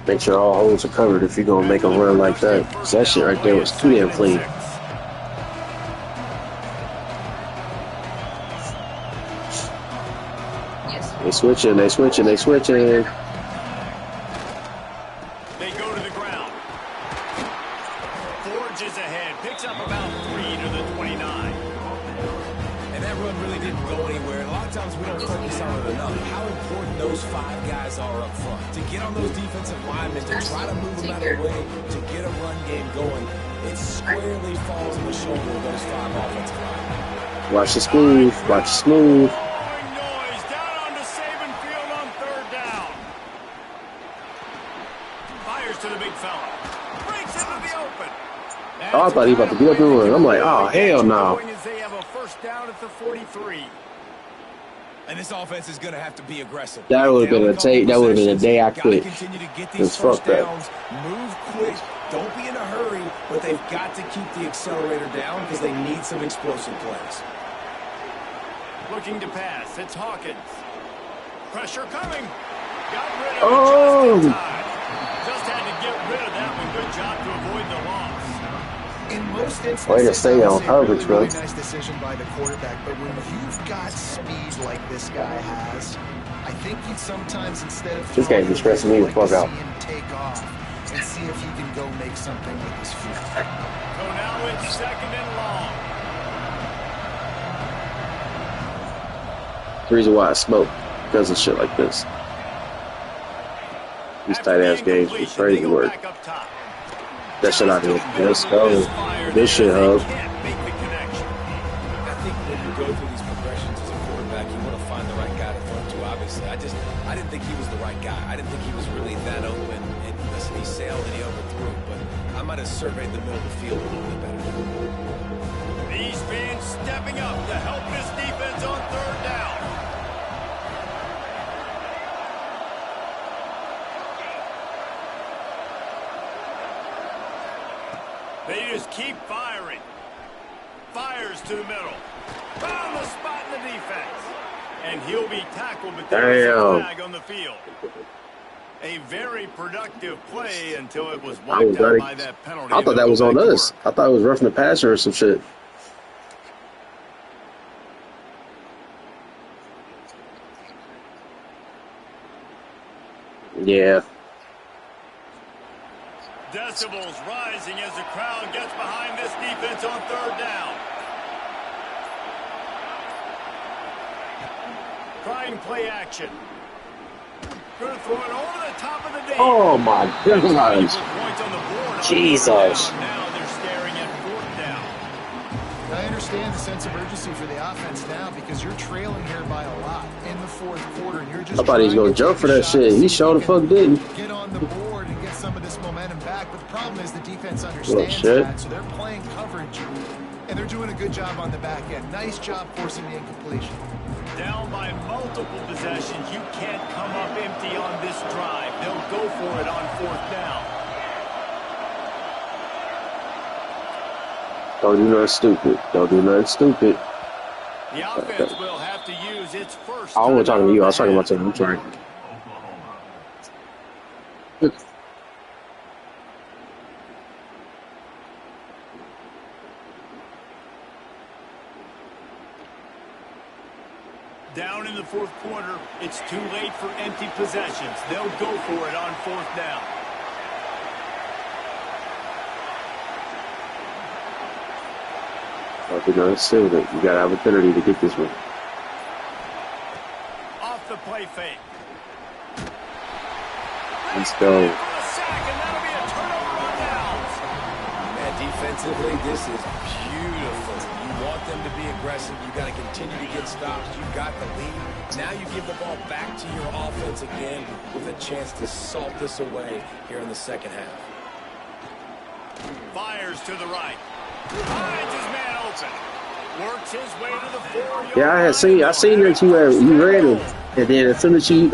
Make sure all holes are covered if you're going to make a run like that. 'Cause that shit right there was too damn clean. Yes. They switching. They go to the ground. Forges ahead. Picks up about 3 to the 29. And that run really didn't go anywhere. And a lot of times we don't focus on it enough. How important those 5 guys are up front. To get on those defensive linemen, to try to move them out of the way, to get a run game going. It squarely falls on the shoulder of those 5 offensive linemen. Watch the smooth. Blowing noise down onto Saban Field on 3rd down. Fires to the big fella. Breaks into the open. Oh, I thought he about to get up and run. I'm like, oh, hell no. As they have a 1st down at the 43. And this offense is going to have to be aggressive. That would have been a tape. That would have been a day I Gotta quit. continue to get Because these fuck first that. downs. Move quick. Don't be in a hurry, but they've got to keep the accelerator down because they need some explosive plays. Looking to pass. It's Hawkins. Pressure coming. Got rid of it Oh. just in time. Just had to get rid of that one. Good job to avoid the loss. In most instances, Way to stay I would on say coverage, really bro. nice decision by the quarterback. But when you've got speed like this guy has, I think you'd sometimes, instead of This game is stressing me the like fuck to out. see him take off and see if he can go make something with his feet. So now it's 2nd and long. The reason why I smoke because of shit like this. These tight ass games be crazy work. Back up top. That shit out here. Let's go. Good shit, Hub. Can't make the connection. I think when you go through these progressions as a quarterback, you want to find the right guy to throw to, obviously. I didn't think he was the right guy. I didn't think he was really that open. And listen, he sailed and he overthrew, but I might have surveyed the middle of the field a little bit better. These fans stepping up to help this defense on 3rd down. They just keep firing. Fires to the middle. Found the spot in the defense. And he'll be tackled, but there's a flag on the field. A very productive play until it was wiped out by that penalty. I thought that was on us. I thought it was roughing the passer or some shit. Yeah. Decibels rising as the crowd gets behind this defense on 3rd down. Trying play action. Going to throw it over the top of the D. Oh my Points on god. the board. Jesus. Now they're staring at 4th down. I understand the sense of urgency for the offense now because you're trailing here by a lot in the 4th quarter. And you're just I thought he was trying gonna to jump take for a that shot shit. to He see sure the if you fuck didn't. can get on the board and get some of this momentum back. But the problem is the defense understands shit. that, so they're playing coverage and they're doing a good job on the back end. Nice job forcing the incompletion. Down by multiple possessions. You can't come up empty on this drive. They'll go for it on 4th down. Don't do nothing stupid. Don't do nothing stupid. The offense will have to use its first. I wasn't talking to you. I was talking about him. I'm sorry. Down in the fourth quarter, it's too late for empty possessions. They'll go for it on fourth down. I think that's still that you got an opportunity to get this one. Off the play fake. Let's go. Man, defensively, this is beautiful. You want them to be aggressive. You got to continue to get stops. You got the lead. Now you give the ball back to your offense again with a chance to salt this away here in the second half. Fires to the right. Finds his man open. Works his way to the 4-yard Yeah, I line. seen that you ran him, and then as soon as you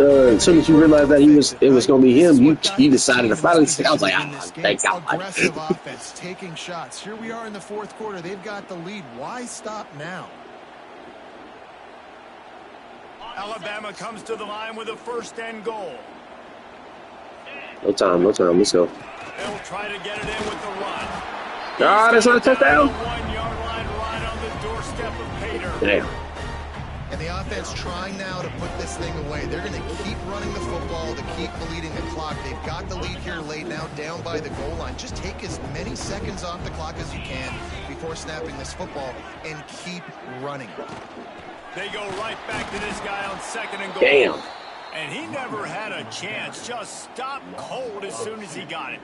realized that it was gonna be him, you decided to finally say, I was like, thank God. Aggressive offense, taking shots. Here we are in the fourth quarter. They've got the lead. Why stop now? Alabama comes to the line with a first and goal. No time. Let's go. They'll try to get it in with the run. Ah, that's not a touchdown. 1-yard line right on the doorstep of Pater. Damn. And the offense trying now to put this thing away. They're going to keep running the football to keep bleeding the clock. They've got the lead here late now, down by the goal line. Just take as many seconds off the clock as you can before snapping this football and keep running. They go right back to this guy on second and goal. Damn. And he never had a chance. Just stopped cold as soon as he got it.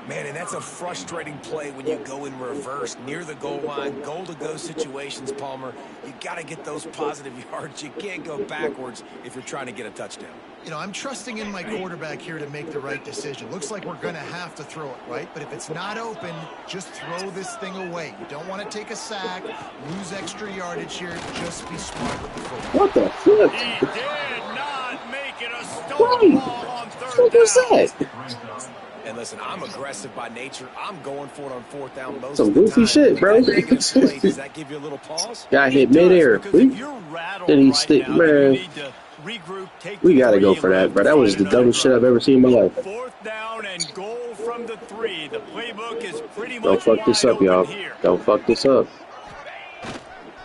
Man, and that's a frustrating play when you go in reverse near the goal line, goal-to-go situations, Palmer. You got to get those positive yards. You can't go backwards if you're trying to get a touchdown. You know, I'm trusting in my quarterback here to make the right decision. Looks like we're going to have to throw it, right? But if it's not open, just throw this thing away. You don't want to take a sack, lose extra yardage here. Just be smart with the football. What the fuck? He did not make it a stolen ball on third What was down. that? And listen, I'm aggressive by nature. I'm going for it on fourth down most Some of the goofy time. shit, bro. That negative play, does that give you a little pause? Got hit It does, midair. because if you're rattled Then he right stick, now, man. you need to regroup, take We the gotta go three, for that, and bro. That was the find another dumbest shit drive. I've ever seen in my life. Fourth down and goal from the 3. The playbook is pretty Don't much fuck this wide up, y'all. open here. Don't fuck this up.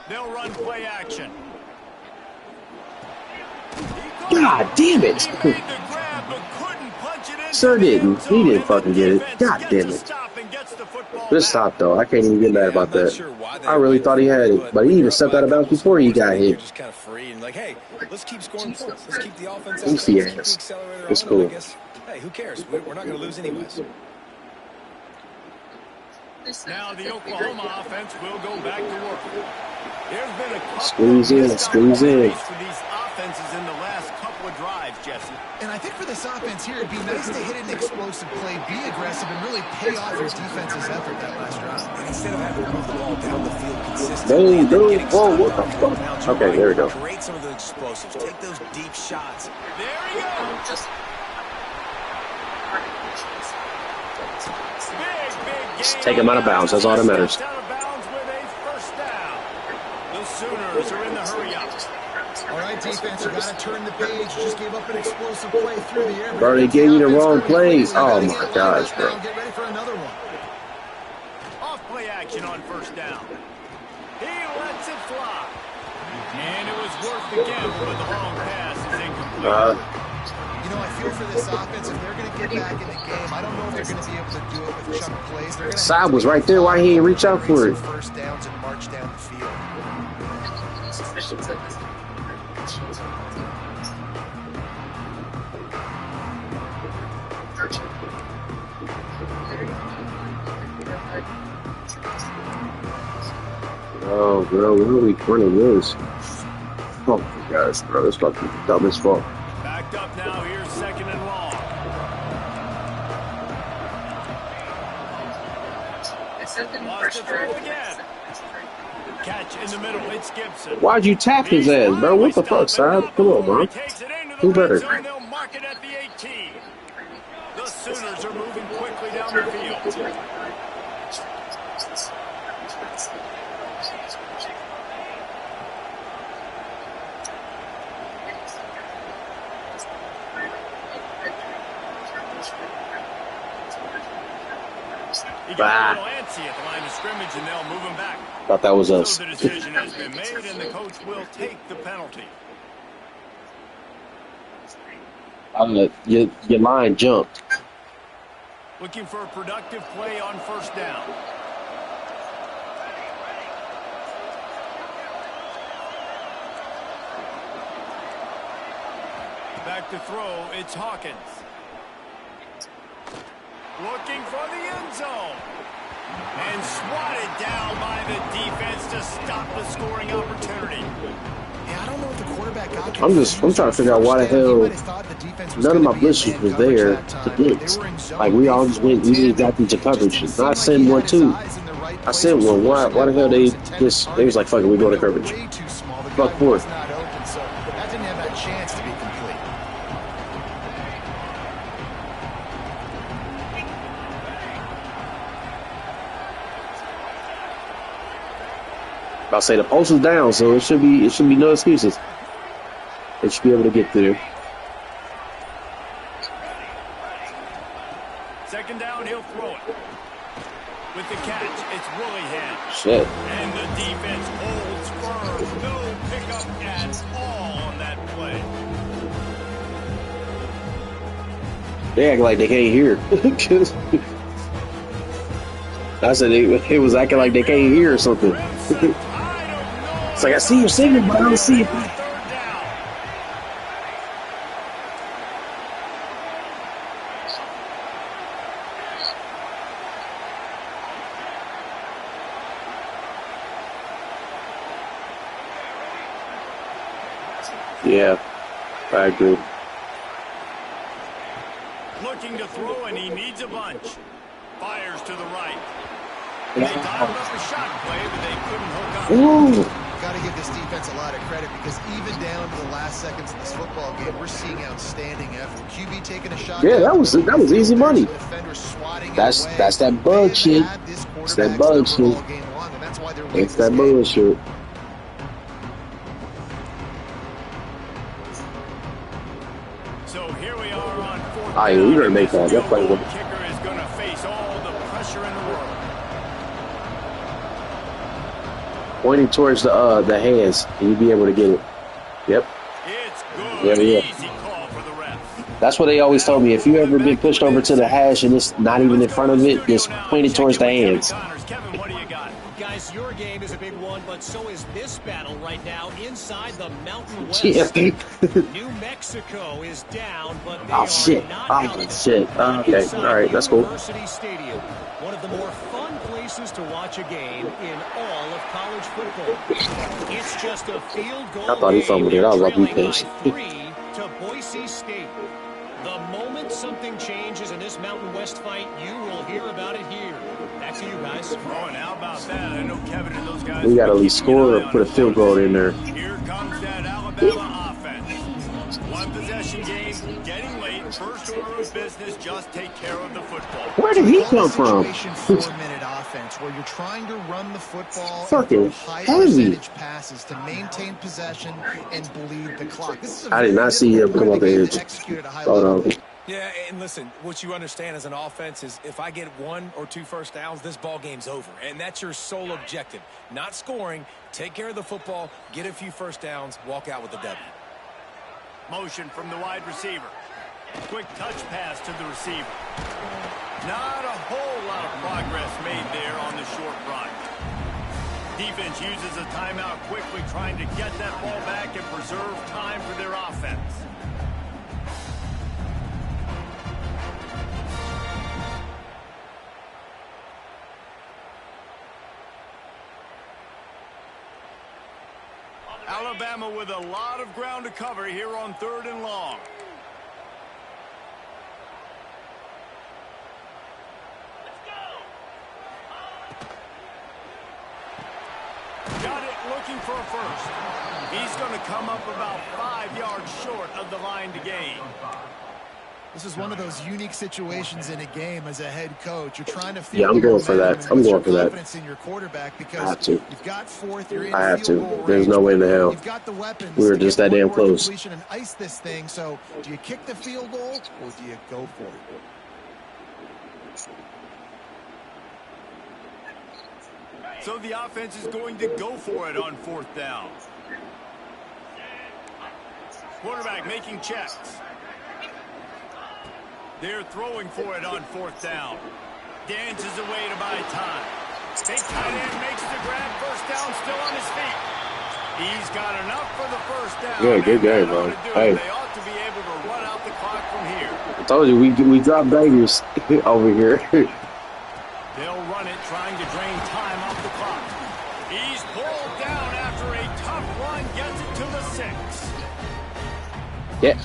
They'll run play action. God damn it. He made the grab, but couldn't punch it in. Sir didn't. He didn't fucking get it. God damn it. Just stop, though. I can't even get mad about that. I really thought he had it, but he even stepped out of bounds before he got hit. Just kind of free and like, hey, let's keep scoring points. Let's keep the offense out. Goofy Let's keep the ass. accelerator It's on, cool. and I guess, hey, who cares? We're not going to lose anyways. Now the Oklahoma offense will go back to work. There's been a couple Squeeze of in, missed squeeze in. opportunities for these offenses in the last couple of drives, Jesse. And I think for this offense here, it'd be nice to hit an explosive play, be aggressive, and really pay off your defense's effort that last drive. And instead of having to move the ball down the field consistently, and then Dude, getting whoa, stopped what the on fuck? fourth down, you're Okay, right. there we go. Create some of the explosives. Take those deep shots. There he goes. Big Just gain take him out of bounds. That's all that matters. Out of bounds with a first down. The Sooners are in the hurry up. All right, defense, you got to turn the page. You just gave up an explosive play through the air. Bro, they gave you the wrong plays. Oh, my gosh, bro. Get ready for another one. Off play action on first down. He lets it fly. And it was worth the gamble, but the long pass is incomplete. You know, I feel for this offense, if they're going to get back in the game, I don't know if they're going to be able to do it with chunk plays. They're going to Side was right there. Why he ain't reach out for it? First downs and march down the field. Oh, bro, where are we running this? Oh, my gosh, bro. This fucking dumb as fuck. Backed up now, here's second and long. Lost the throw again. Catch in the middle, it's Gibson. Why'd you tap his ass, bro? What the fuck, Side? Come on, bro. Do better. They'll mark it at the 18. The Sooners are moving quickly down the field. He got a little antsy at the line of scrimmage, and they'll move him back. Thought that was us. So the decision has been made, and the coach will take the penalty. Your line jumped. Looking for a productive play on first down. Back to throw, it's Hawkins. Looking for the end zone. And swatted down by the defense to stop the scoring opportunity. Yeah, I don't know if the quarterback got I'm trying to figure out why the hell none of my blitzers was there to blitz. Like, we all just went, we didn't got into coverage. And I sent one too. I sent one. Why the hell they was like, fuck it, we go to coverage. Fuck fourth. That didn't have that chance to be complete. I'll say the post is down, so it should be no excuses. They should be able to get through. Second down, he'll throw it. With the catch, it's Willingham. Shit. And the defense holds firm. No pickup at all on that play. They act like they can't hear. I said it was acting like they can't hear or something. It's like, I see your signal, but I don't see it. Yeah, I agree. Looking to throw, and he needs a bunch. Fires to the right. They dialed up a shot play, but they couldn't hook up. Ooh. Got to give this defense a lot of credit because even down to the last seconds of this football game, we're seeing outstanding effort. QB taking a shot. Yeah, that was easy money. That's that bug shit. It's that bug shit. It's that bullshit. So here we are on fourth down. All right, we better make that. Let's play with it. Kicker is going to face all the pressure in the world. Pointing towards the hands, and you'll be able to get it. Yep. It's good. Yeah. Easy call for the ref. That's what they always told me. If you ever been pushed over to the hash and it's not even in front of it, just point it towards the hands. Kevin, what do you got? Guys, your game is a big one, but so is this battle right now inside the Mountain West. Yeah. New Mexico is down, but they Oh, shit. are not Oh, out. shit. Okay. All right. That's cool. University Stadium, one of the more fun places to watch a game in all of college football. It's just a field goal. I thought he fumbled it. I was like, trailing by defense. 3 to Boise State. The moment something changes in this Mountain West fight, you will hear about it here. Back to you guys. Oh, and how about that? I know Kevin and those guys. We got to at least score or put a field goal in there. Here comes that Alabama offense. One possession game, getting late. First order of business, just take care of the football. Where did he come from? 4-minute offense where you're trying to run the football Fucking and throw high heavy. percentage passes to maintain possession and bleed the clock. This is I did not see him come up the edge. Hold on. Yeah, and listen, what you understand as an offense is if I get 1 or 2 first downs, this ball game's over. And that's your sole objective. Not scoring, take care of the football, get a few first downs, walk out with the W. Motion from the wide receiver. Quick touch pass to the receiver. Not a whole lot of progress made there on the short run. Defense uses a timeout quickly, trying to get that ball back and preserve time for their offense. Alabama with a lot of ground to cover here on 3rd and long. Got it, looking for a first. He's going to come up about 5 yards short of the line to gain. This is one of those unique situations in a game as a head coach. You're trying to Yeah, I'm going for that. I'm going for that. confidence in your quarterback because I have to. you've got 4th, you're in I have field to. goal There's range. no way in the hell. You've got the weapons. We were to just get that damn one more close. completion and ice this thing. So, do you kick the field goal or do you go for it? So the offense is going to go for it on 4th down. Quarterback making checks. They're throwing for it on 4th down. Dances away to buy time. Big tight end makes the grab. 1st down, still on his feet. He's got enough for the 1st down. Yeah, good game, man. Hey. They ought to be able to run out the clock from here. I told you, we drop bangers over here. They'll run it, trying to drain time off the clock. He's pulled down after a tough run, gets it to the 6. Yeah.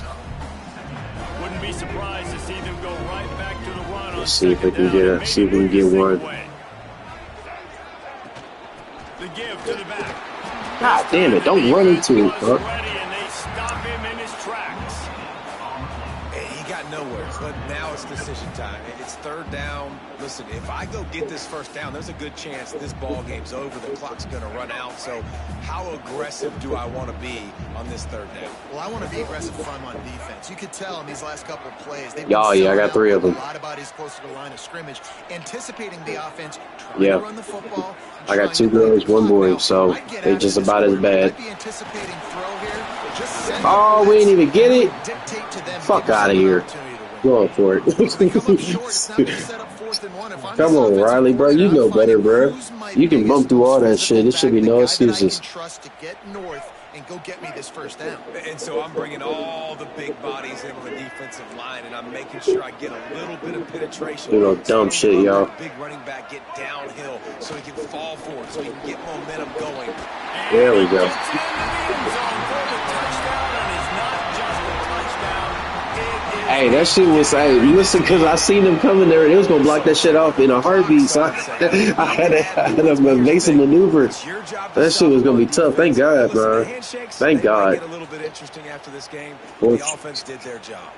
Wouldn't be surprised to see them go right back to the run. Let's see if we can get one. The give to the back. God damn it, don't run into it, bro. And they stop him in his tracks. He got nowhere, but now it's decision time. It's 3rd down. Listen, if I go get this 1st down, there's a good chance this ball game's over. The clock's going to run out. So how aggressive do I want to be on this 3rd down? Well, I want to be aggressive if I'm on defense. You could tell in these last couple of plays. Oh, yeah, I got 3 of them. A lot of bodies close to the line of scrimmage, anticipating the offense, trying to run the football. I got 2 girls, 1 boy, so they just about as bad. Oh, we didn't even get it? Fuck out of here. Going for it. Come on, Riley, bro. You know better, bro. You can bump through all that shit. There should be no excuses. And go get me this 1st down. And so I'm bringing all the big bodies in on the defensive line, and I'm making sure I get a little bit of penetration. You know, dumb shit, y'all. Big running back get downhill so he can fall forward, so he can get momentum going. There we go. Hey, that shit was, hey, listen, because I seen them coming there, and it was going to block that shit off in a heartbeat, so I had to make some maneuver. That shit was going to be tough. Thank God, bro. Thank God. Get a little bit interesting after this game. The offense did their job.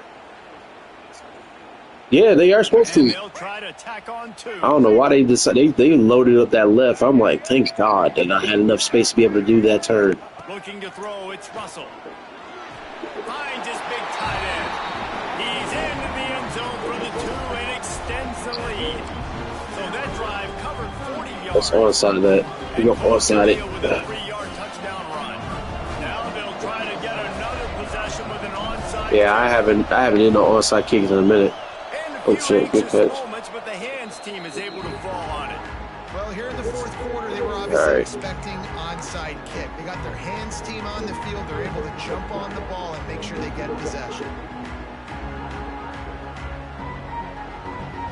Yeah, they are supposed to. I don't know why they decided. They loaded up that left. I'm like, thank God that I had enough space to be able to do that turn. Looking to throw, it's Russell. Finds his big tight end. He's into the end zone for the 2 and extends the lead. So that drive covered 40 yards. Let's onside that. We go onside it. With a 3-yard touchdown run. Now they'll try to get another possession with an onside. Yeah, I haven't hit no onside kicks in a minute. Oh shit, good catch. But the hands team is able to fall on it. Well, here in the 4th quarter, they were obviously expecting onside kick. They got their hands team on the field. They're able to jump on the ball and make sure they get possession.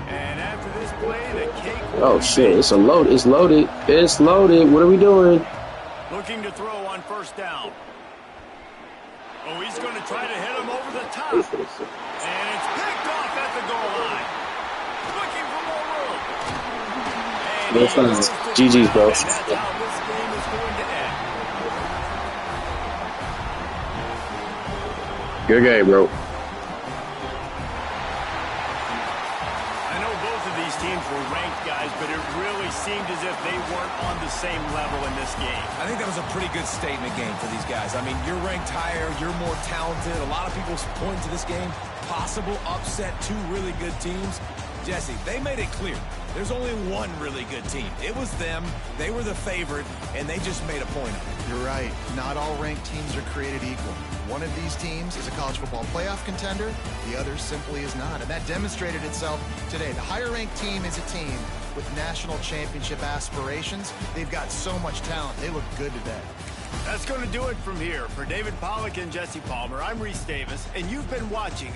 And after this play, the cake. Oh shit, it's loaded. It's loaded. What are we doing? Looking to throw on 1st down. Oh, he's going to try to hit him over the top. And it's picked off at the goal line. Looking for more room. That's fine. GG's, bro. That's how this game is going to end. Good game, bro. I know both of these teams were ranked, guys, but it really seemed as if they weren't on the same level in this game. I think that was a pretty good statement game for these guys. I mean, you're ranked higher, you're more talented. A lot of people point to this game, possible upset, 2 really good teams. Jesse, they made it clear. There's only one really good team. It was them. They were the favorite, and they just made a point of it. You're right. Not all ranked teams are created equal. One of these teams is a college football playoff contender. The other simply is not. And that demonstrated itself today. The higher-ranked team is a team with national championship aspirations. They've got so much talent. They look good today. That's going to do it from here. For David Pollack and Jesse Palmer, I'm Reese Davis, and you've been watching